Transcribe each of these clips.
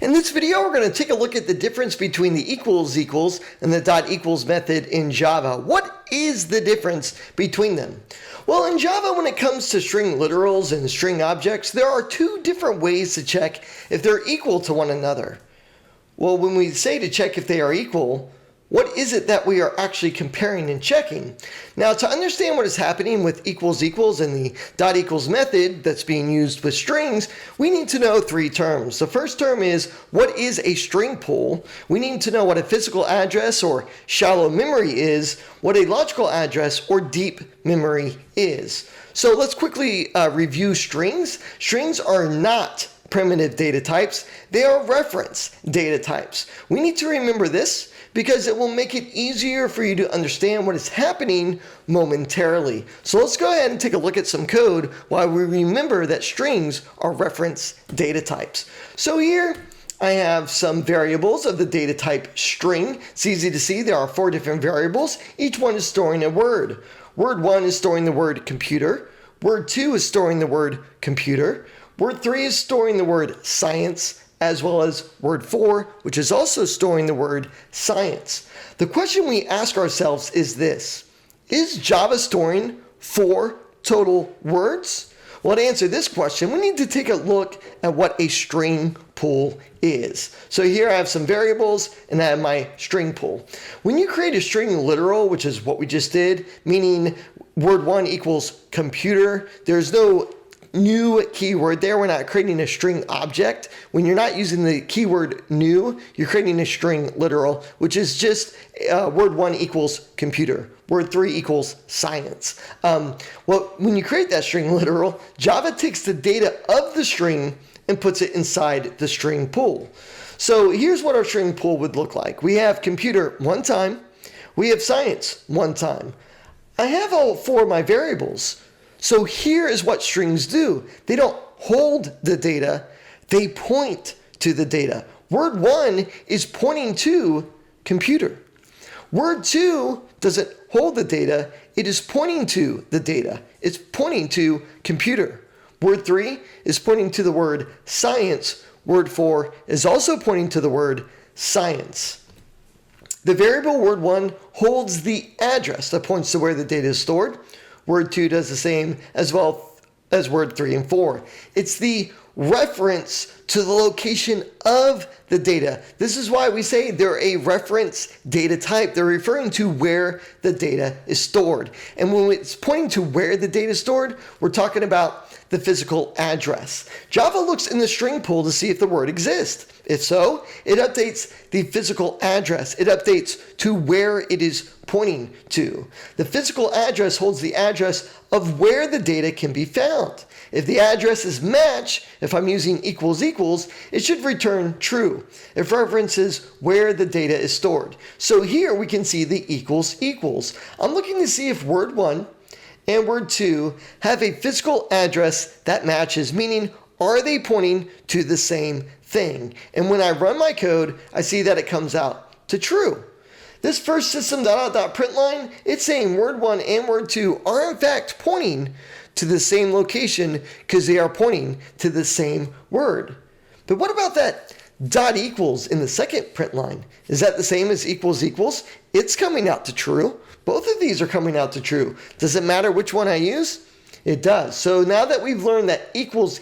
In this video, we're going to take a look at the difference between the equals and the dot equals method in Java. What is the difference between them? Well, in Java, when it comes to string literals and string objects, there are two different ways to check if they're equal to one another. Well, when we say to check if they are equal, what is it that we are actually comparing and checking? Now, to understand what is happening with equals and the dot equals method that's being used with strings, we need to know three terms. The first term is, what is a string pool? We need to know what a physical address or shallow memory is, what a logical address or deep memory is. So let's quickly review strings. Strings are not primitive data types. They are reference data types. We need to remember this because it will make it easier for you to understand what is happening momentarily. So let's go ahead and take a look at some code while we remember that strings are reference data types. So here I have some variables of the data type string. It's easy to see there are 4 different variables. Each one is storing a word. Word 1 is storing the word computer. Word 2 is storing the word computer. Word 3 is storing the word science, as well as word 4, which is also storing the word science. The question we ask ourselves is this: is Java storing 4 total words? Well, to answer this question, we need to take a look at what a string pool is. So here I have some variables and I have my string pool. When you create a string literal, which is what we just did, meaning word 1 equals computer, there's no new keyword there. We're not creating a string object. When you're not using the keyword new, you're creating a string literal, which is just word 1 equals computer. Word 3 equals science. Well, when you create that string literal, Java takes the data of the string and puts it inside the string pool. So here's what our string pool would look like. We have computer 1 time. We have science 1 time. I have all 4 of my variables. So here is what strings do. They don't hold the data, they point to the data. Word 1 is pointing to computer. Word 2 doesn't hold the data, it is pointing to the data. It's pointing to computer. Word 3 is pointing to the word science. Word 4 is also pointing to the word science. The variable word 1 holds the address that points to where the data is stored. Word 2 does the same, as well as word 3 and 4. It's the reference to the location of the data. This is why we say they're a reference data type. They're referring to where the data is stored. And when it's pointing to where the data is stored, we're talking about the physical address. Java looks in the string pool to see if the word exists. If so, it updates the physical address. It updates to where it is pointing to. The physical address holds the address of where the data can be found. If the addresses match, if I'm using equals, it should return true. It references where the data is stored. So here we can see the equals. I'm looking to see if word 1 and word 2 have a physical address that matches, meaning are they pointing to the same thing? And when I run my code, I see that it comes out to true. This first system.out.println, it's saying word 1 and word 2 are in fact pointing to the same location because they are pointing to the same word. But what about that dot equals in the second print line? Is that the same as equals? It's coming out to true. Both of these are coming out to true. Does it matter which one I use? It does. So now that we've learned that equals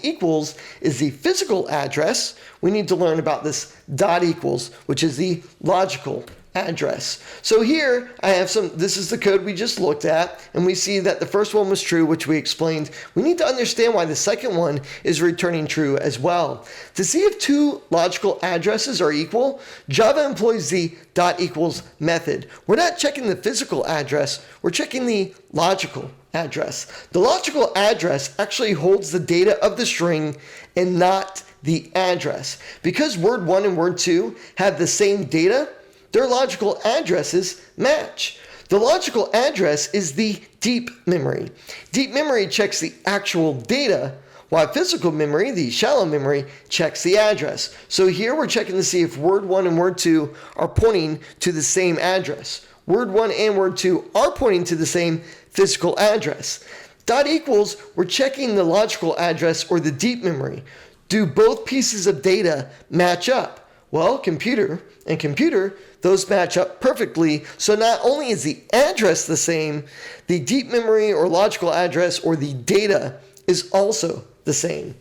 is the physical address, we need to learn about this dot equals, which is the logical address. So here I have this is the code we just looked at, and we see that the first one was true, which we explained. We need to understand why the second one is returning true as well. To see if 2 logical addresses are equal, Java employs the dot equals method. We're not checking the physical address, we're checking the logical address. The logical address actually holds the data of the string and not the address. Because word 1 and word 2 have the same data, their logical addresses match. The logical address is the deep memory. Deep memory checks the actual data, while physical memory, the shallow memory, checks the address. So here we're checking to see if word 1 and word 2 are pointing to the same address. Word 1 and word 2 are pointing to the same physical address. Dot equals, we're checking the logical address or the deep memory. do both pieces of data match up? Well, computer and computer, those match up perfectly. So not only is the address the same, the deep memory or logical address or the data is also the same.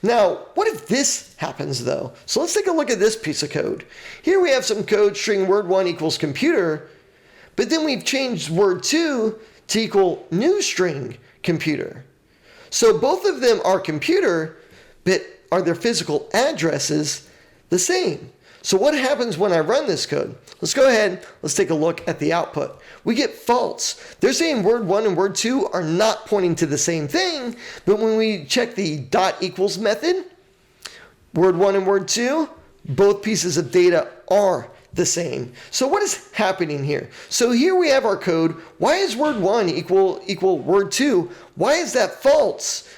Now, what if this happens though? So let's take a look at this piece of code. Here we have some code string word1 equals computer, but then we've changed word2 to equal new string computer. So both of them are computer, but are their physical addresses the same? So what happens when I run this code? Let's go ahead, let's take a look at the output. We get false. They're saying word1 and word2 are not pointing to the same thing, but when we check the dot equals method, word1 and word2, both pieces of data are the same. So what is happening here? So here we have our code. Why is word1 equal word2? Why is that false?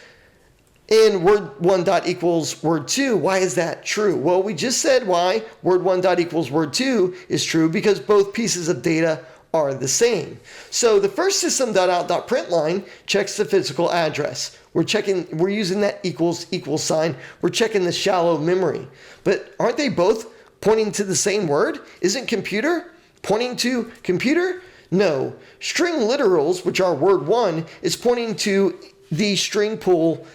And word1 dot equals word2, why is that true? Well, we just said why word1 dot equals word2 is true, because both pieces of data are the same. So the first system.out.println checks the physical address. We're using that equals sign. We're checking the shallow memory. But aren't they both pointing to the same word? Isn't computer pointing to computer? No. String literals, which are word1, is pointing to the string pool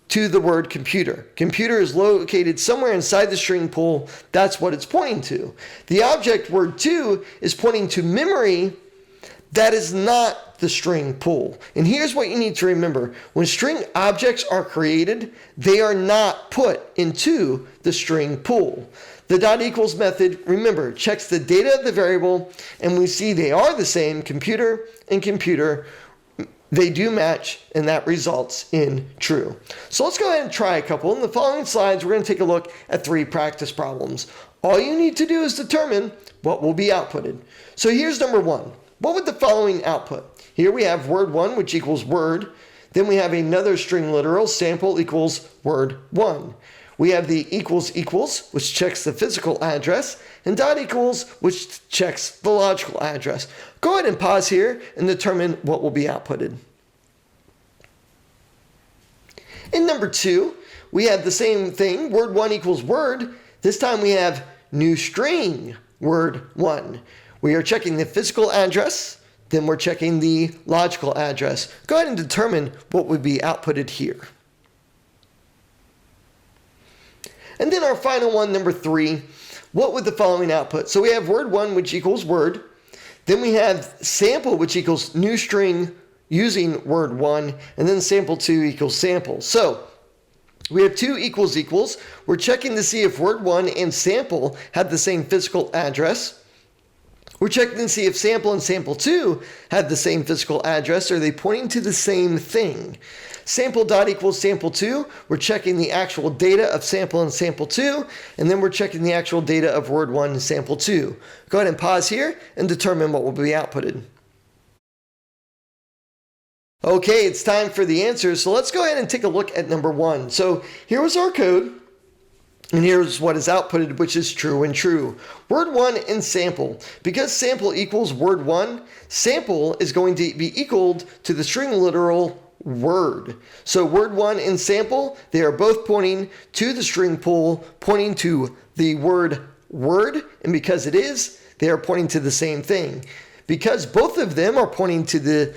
to the word computer. Computer is located somewhere inside the string pool. That's what it's pointing to. The object word2 is pointing to memory. That is not the string pool. And here's what you need to remember. When string objects are created, they are not put into the string pool. The dot equals method, remember, checks the data of the variable, and we see they are the same, computer and computer. They do match, and that results in true. So let's go ahead and try a couple. In the following slides, we're going to take a look at 3 practice problems. All you need to do is determine what will be outputted. So here's number 1. What would the following output? Here we have word1, which equals word. Then we have another string literal, sample equals word1. We have the equals equals, which checks the physical address, and dot equals, which checks the logical address. Go ahead and pause here and determine what will be outputted. In number 2, we have the same thing, word1 equals word. This time we have new string, word1. We are checking the physical address, then we're checking the logical address. Go ahead and determine what would be outputted here. And then our final one, number 3, what would the following output? So we have word1, which equals word. Then we have sample, which equals new string using word1. And then sample2 equals sample. So we have 2 equals equals. We're checking to see if word1 and sample have the same physical address. We're checking to see if sample and sample2 have the same physical address. Are they pointing to the same thing? Sample dot equals sample2. We're checking the actual data of sample and sample2, and then we're checking the actual data of word1 and sample2. Go ahead and pause here and determine what will be outputted. Okay, it's time for the answers. So let's go ahead and take a look at number 1. So here was our code. And here's what is outputted, which is true and true. Word1 and sample. Because sample equals word1, sample is going to be equaled to the string literal word. So word1 and sample, they are both pointing to the string pool, pointing to the word word. And because it is, they are pointing to the same thing. Because both of them are pointing to the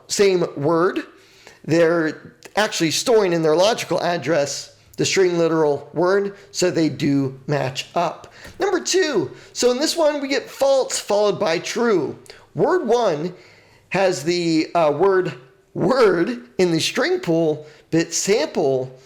same word, they're actually storing in their logical address the string literal word, so they do match up. Number 2, so in this one we get false followed by true. Word1 has the word in the string pool, but sample,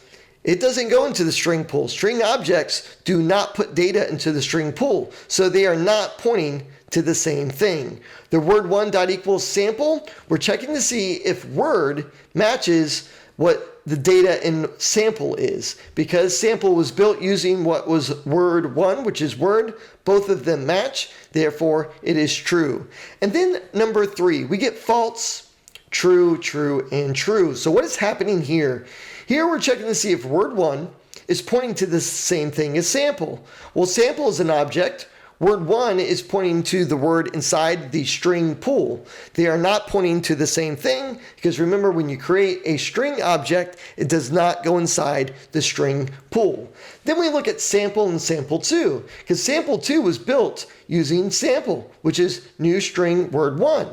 it doesn't go into the string pool. String objects do not put data into the string pool, so they are not pointing to the same thing. The word1 dot equals sample, we're checking to see if word matches what the data in sample is. Because sample was built using what was word1, which is word, both of them match, therefore it is true. And then number 3, we get false, true, true, and true. So what is happening here? Here we're checking to see if word1 is pointing to the same thing as sample. Well, sample is an object, Word 1 is pointing to the word inside the string pool. They are not pointing to the same thing, because remember, when you create a string object, it does not go inside the string pool. Then we look at sample and sample 2, because sample 2 was built using sample, which is new string word 1.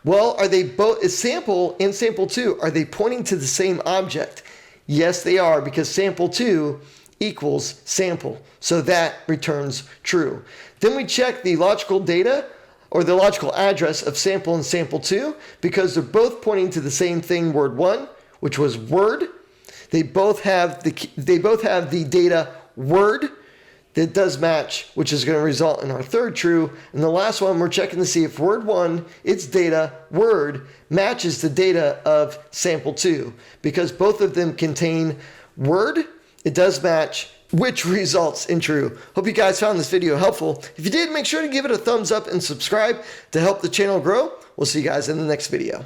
Well, are they both, is sample and sample 2, are they pointing to the same object? Yes, they are, because sample 2 equals sample. So that returns true. Then we check the logical data or the logical address of sample and sample 2, because they're both pointing to the same thing, word 1, which was word. They both have the data word that does match, which is going to result in our third true. And the last one, we're checking to see if word 1, its data word, matches the data of sample 2, because both of them contain word. It does match, which results in true. Hope you guys found this video helpful. If you did, make sure to give it a thumbs up and subscribe to help the channel grow. We'll see you guys in the next video.